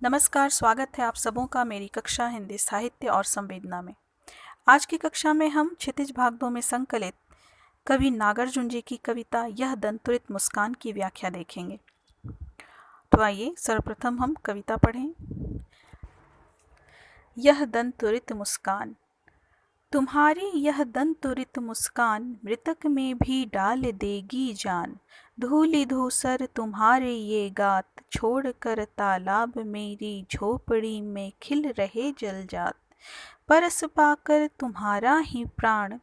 नमस्कार, स्वागत है आप सबों का मेरी कक्षा हिंदी साहित्य और संवेदना में। आज की कक्षा में हम क्षितिज भाग 2 में संकलित कवि नागार्जुन जी की कविता यह दंतुरित मुस्कान की व्याख्या देखेंगे। तो आइए सर्वप्रथम हम कविता पढ़ें। यह दंतुरित मुस्कान, तुम्हारी यह दंतुरित मुस्कान मृतक में भी डाल देगी जान। धूलि धूसर तुम्हारे ये गात, छोड़कर तालाब मेरी झोपड़ी में खिल रहे जलजात। परस पाकर तुम्हारा ही प्राण,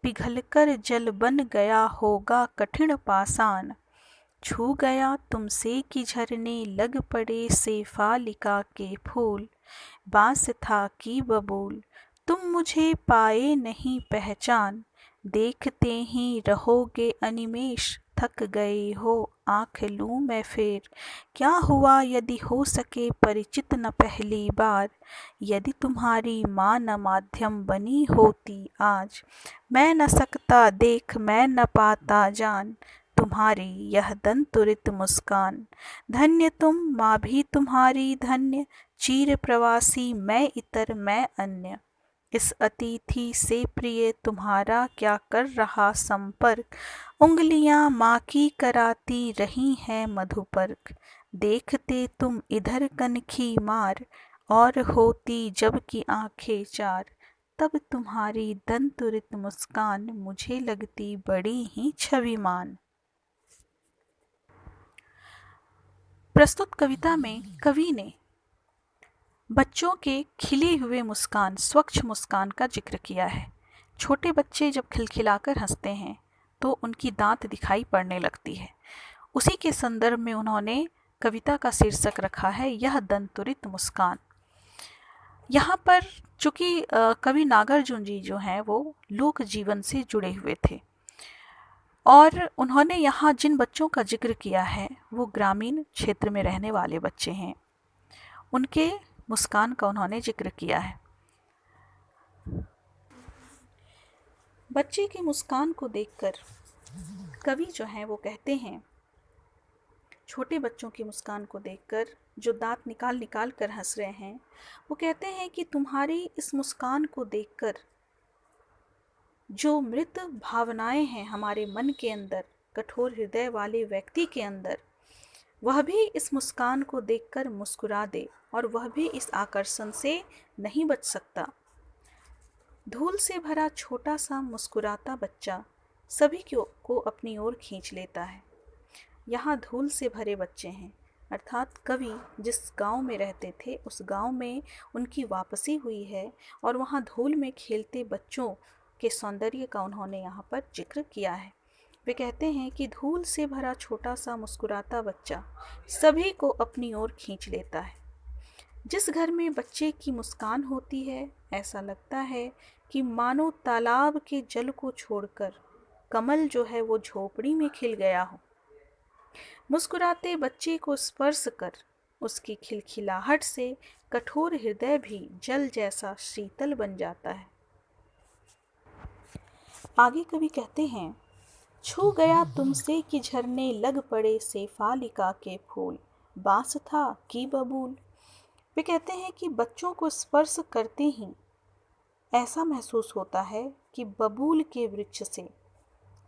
पिघलकर जल बन गया होगा कठिन पाषाण। छू गया तुमसे कि झरने लग पड़े शेफालिका के फूल। बांस था कि बबूल, तुम मुझे पाए नहीं पहचान। देखते ही रहोगे अनिमेष, थक गए हो आँख लूं मैं फेर। क्या हुआ यदि हो सके परिचित न पहली बार। यदि तुम्हारी माँ न माध्यम बनी होती आज। मैं न सकता देख मैं न पाता जान, तुम्हारी यह दंतुरित मुस्कान। धन्य तुम माँ भी तुम्हारी धन्य, चीर प्रवासी मैं इतर मैं अन्य। इस अतिथि से प्रिय तुम्हारा क्या कर रहा संपर्क। उंगलियां माँ की कराती रही हैं मधुपर्क। देखते तुम इधर कनखी मार, और होती जब की आंखें चार। तब तुम्हारी दंतुरित मुस्कान मुझे लगती बड़ी ही छविमान। प्रस्तुत कविता में कवि ने बच्चों के खिले हुए मुस्कान, स्वच्छ मुस्कान का जिक्र किया है। छोटे बच्चे जब खिलखिलाकर हंसते हैं तो उनकी दांत दिखाई पड़ने लगती है। उसी के संदर्भ में उन्होंने कविता का शीर्षक रखा है यह दंतुरित मुस्कान। यहाँ पर चूंकि कवि नागार्जुन जी जो हैं वो लोक जीवन से जुड़े हुए थे और उन्होंने यहाँ जिन बच्चों का जिक्र किया है वो ग्रामीण क्षेत्र में रहने वाले बच्चे हैं। उनके मुस्कान का उन्होंने जिक्र किया है। बच्चे की मुस्कान को देखकर कवि जो हैं वो कहते हैं, छोटे बच्चों की मुस्कान को देखकर जो दांत निकाल निकाल कर हंस रहे हैं, वो कहते हैं कि तुम्हारी इस मुस्कान को देखकर जो मृत भावनाएं हैं हमारे मन के अंदर, कठोर हृदय वाले व्यक्ति के अंदर, वह भी इस मुस्कान को देखकर मुस्कुरा दे और वह भी इस आकर्षण से नहीं बच सकता। धूल से भरा छोटा सा मुस्कुराता बच्चा सभी को अपनी ओर खींच लेता है। यहाँ धूल से भरे बच्चे हैं, अर्थात कवि जिस गांव में रहते थे उस गांव में उनकी वापसी हुई है और वहाँ धूल में खेलते बच्चों के सौंदर्य का उन्होंने यहाँ पर जिक्र किया है। वे कहते हैं कि धूल से भरा छोटा सा मुस्कुराता बच्चा सभी को अपनी ओर खींच लेता है। जिस घर में बच्चे की मुस्कान होती है ऐसा लगता है कि मानो तालाब के जल को छोड़कर कमल जो है वो झोपड़ी में खिल गया हो। मुस्कुराते बच्चे को स्पर्श कर उसकी खिलखिलाहट से कठोर हृदय भी जल जैसा शीतल बन जाता है। आगे कवि कहते हैं, छू गया तुमसे कि झरने लग पड़े शेफालिका के फूल। बांस था कि बबूल। वे कहते हैं कि बच्चों को स्पर्श करते ही ऐसा महसूस होता है कि बबूल के वृक्ष से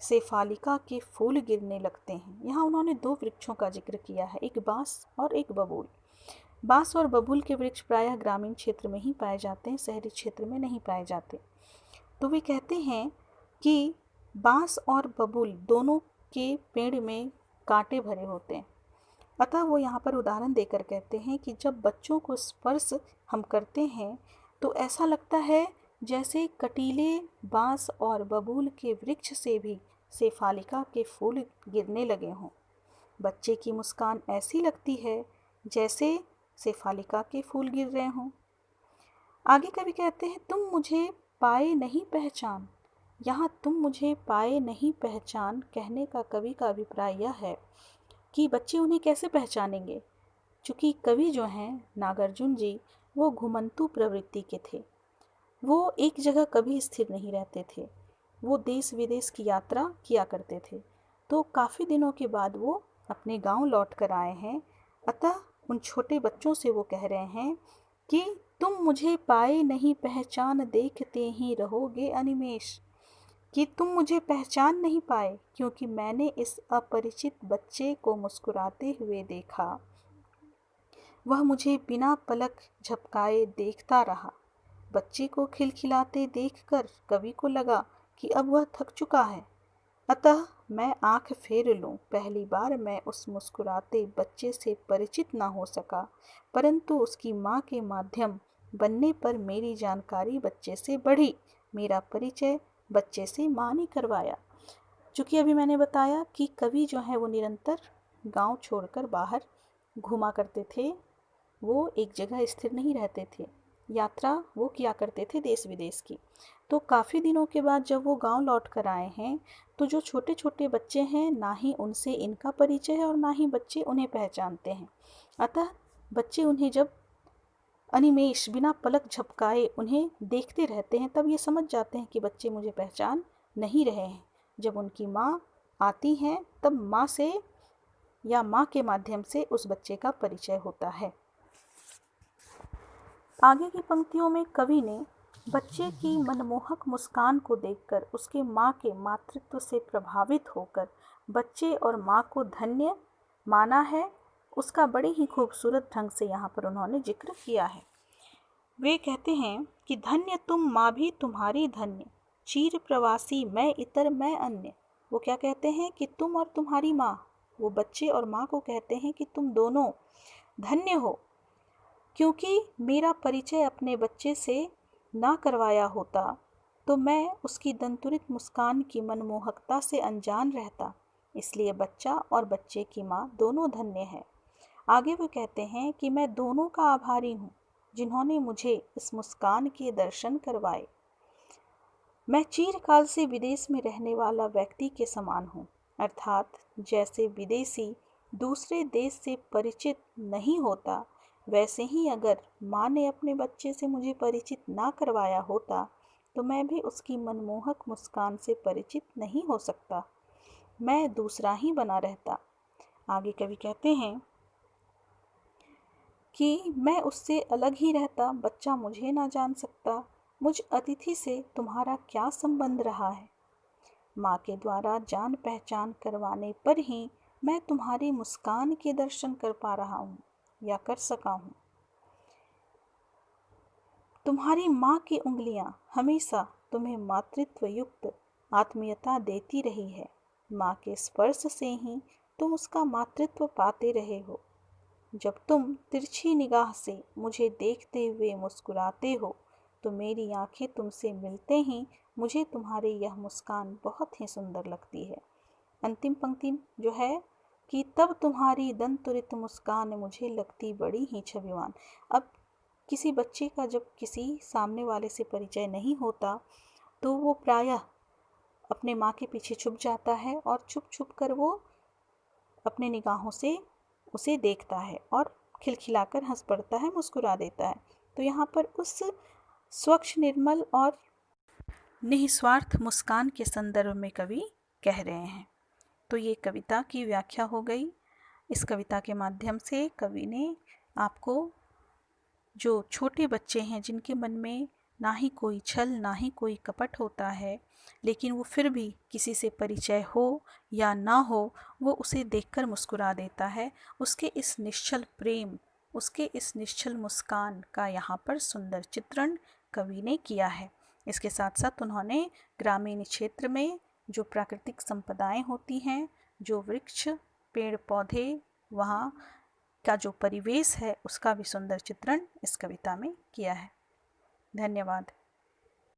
शेफालिका के फूल गिरने लगते हैं। यहाँ उन्होंने दो वृक्षों का जिक्र किया है, एक बांस और एक बबूल। बांस और बबूल के वृक्ष प्रायः ग्रामीण क्षेत्र में ही पाए जाते हैं, शहरी क्षेत्र में नहीं पाए जाते। तो वे कहते हैं कि बांस और बबूल दोनों के पेड़ में कांटे भरे होते हैं। अतः वो यहाँ पर उदाहरण देकर कहते हैं कि जब बच्चों को स्पर्श हम करते हैं तो ऐसा लगता है जैसे कटीले बांस और बबूल के वृक्ष से भी शेफालिका के फूल गिरने लगे हों। बच्चे की मुस्कान ऐसी लगती है जैसे शेफालिका के फूल गिर रहे हों। आगे कवि कहते हैं, तुम मुझे पाए नहीं पहचान। यहाँ तुम मुझे पाए नहीं पहचान कहने का कवि का अभिप्राय यह है कि बच्चे उन्हें कैसे पहचानेंगे। चूँकि कवि जो हैं नागार्जुन जी वो घुमंतु प्रवृत्ति के थे, वो एक जगह कभी स्थिर नहीं रहते थे, वो देश विदेश की यात्रा किया करते थे। तो काफ़ी दिनों के बाद वो अपने गांव लौट कर आए हैं, अतः उन छोटे बच्चों से वो कह रहे हैं कि तुम मुझे पाए नहीं पहचान देखते ही रहोगे अनिमेष, कि तुम मुझे पहचान नहीं पाए क्योंकि मैंने इस अपरिचित बच्चे को मुस्कुराते हुए देखा। वह मुझे बिना पलक झपकाए देखता रहा। बच्चे को खिलखिलाते देखकर कवि को लगा कि अब वह थक चुका है, अतः मैं आंख फेर लूं। पहली बार मैं उस मुस्कुराते बच्चे से परिचित ना हो सका, परंतु उसकी माँ के माध्यम बनने पर मेरी जानकारी बच्चे से बढ़ी। मेरा परिचय बच्चे से माँ ने करवाया। चूँकि अभी मैंने बताया कि कवि जो है वो निरंतर गांव छोड़कर बाहर घूमा करते थे, वो एक जगह स्थिर नहीं रहते थे, यात्रा वो किया करते थे देश विदेश की। तो काफ़ी दिनों के बाद जब वो गांव लौट कर आए हैं, तो जो छोटे छोटे बच्चे हैं, ना ही उनसे इनका परिचय है और ना ही बच्चे उन्हें पहचानते हैं। अतः बच्चे उन्हें जब अनिमेष बिना पलक झपकाए उन्हें देखते रहते हैं, तब ये समझ जाते हैं कि बच्चे मुझे पहचान नहीं रहे हैं। जब उनकी माँ आती हैं, तब माँ से या माँ के माध्यम से उस बच्चे का परिचय होता है। आगे की पंक्तियों में कवि ने बच्चे की मनमोहक मुस्कान को देखकर उसके माँ के मातृत्व से प्रभावित होकर बच्चे और माँ को धन्य माना है, उसका बड़े ही खूबसूरत ढंग से यहाँ पर उन्होंने जिक्र किया है। वे कहते हैं कि धन्य तुम माँ भी तुम्हारी धन्य, चीर प्रवासी मैं इतर मैं अन्य। वो क्या कहते हैं कि तुम और तुम्हारी माँ, वो बच्चे और माँ को कहते हैं कि तुम दोनों धन्य हो, क्योंकि मेरा परिचय अपने बच्चे से ना करवाया होता तो मैं उसकी दंतुरित मुस्कान की मनमोहकता से अनजान रहता। इसलिए बच्चा और बच्चे की माँ दोनों धन्य है। आगे वो कहते हैं कि मैं दोनों का आभारी हूँ जिन्होंने मुझे इस मुस्कान के दर्शन करवाए। मैं चिरकाल से विदेश में रहने वाला व्यक्ति के समान हूँ, अर्थात जैसे विदेशी दूसरे देश से परिचित नहीं होता, वैसे ही अगर माँ ने अपने बच्चे से मुझे परिचित ना करवाया होता तो मैं भी उसकी मनमोहक मुस्कान से परिचित नहीं हो सकता, मैं दूसरा ही बना रहता। आगे कवि कहते हैं कि मैं उससे अलग ही रहता, बच्चा मुझे ना जान सकता। मुझ अतिथि से तुम्हारा क्या संबंध रहा है? माँ के द्वारा जान पहचान करवाने पर ही मैं तुम्हारी मुस्कान के दर्शन कर पा रहा हूँ या कर सका हूँ। तुम्हारी माँ की उंगलियाँ हमेशा तुम्हें मातृत्व युक्त आत्मीयता देती रही है। माँ के स्पर्श से ही तुम उसका मातृत्व पाते रहे हो। जब तुम तिरछी निगाह से मुझे देखते हुए मुस्कुराते हो तो मेरी आंखें तुमसे मिलते ही मुझे तुम्हारी यह मुस्कान बहुत ही सुंदर लगती है। अंतिम पंक्ति जो है कि तब तुम्हारी दंतुरित मुस्कान मुझे लगती बड़ी ही छविवान। अब किसी बच्चे का जब किसी सामने वाले से परिचय नहीं होता तो वो प्रायः अपने माँ के पीछे छुप जाता है और छुप छुप कर वो अपने निगाहों से उसे देखता है और खिलखिलाकर हंस पड़ता है, मुस्कुरा देता है। तो यहाँ पर उस स्वच्छ निर्मल और निस्वार्थ मुस्कान के संदर्भ में कवि कह रहे हैं। तो ये कविता की व्याख्या हो गई। इस कविता के माध्यम से कवि ने आपको जो छोटे बच्चे हैं जिनके मन में ना ही कोई छल ना ही कोई कपट होता है, लेकिन वो फिर भी किसी से परिचय हो या ना हो वो उसे देखकर मुस्कुरा देता है, उसके इस निश्चल प्रेम, उसके इस निश्चल मुस्कान का यहाँ पर सुंदर चित्रण कवि ने किया है। इसके साथ साथ उन्होंने ग्रामीण क्षेत्र में जो प्राकृतिक संपदाएं होती हैं, जो वृक्ष पेड़ पौधे वहाँ का जो परिवेश है उसका भी सुंदर चित्रण इस कविता में किया है। धन्यवाद।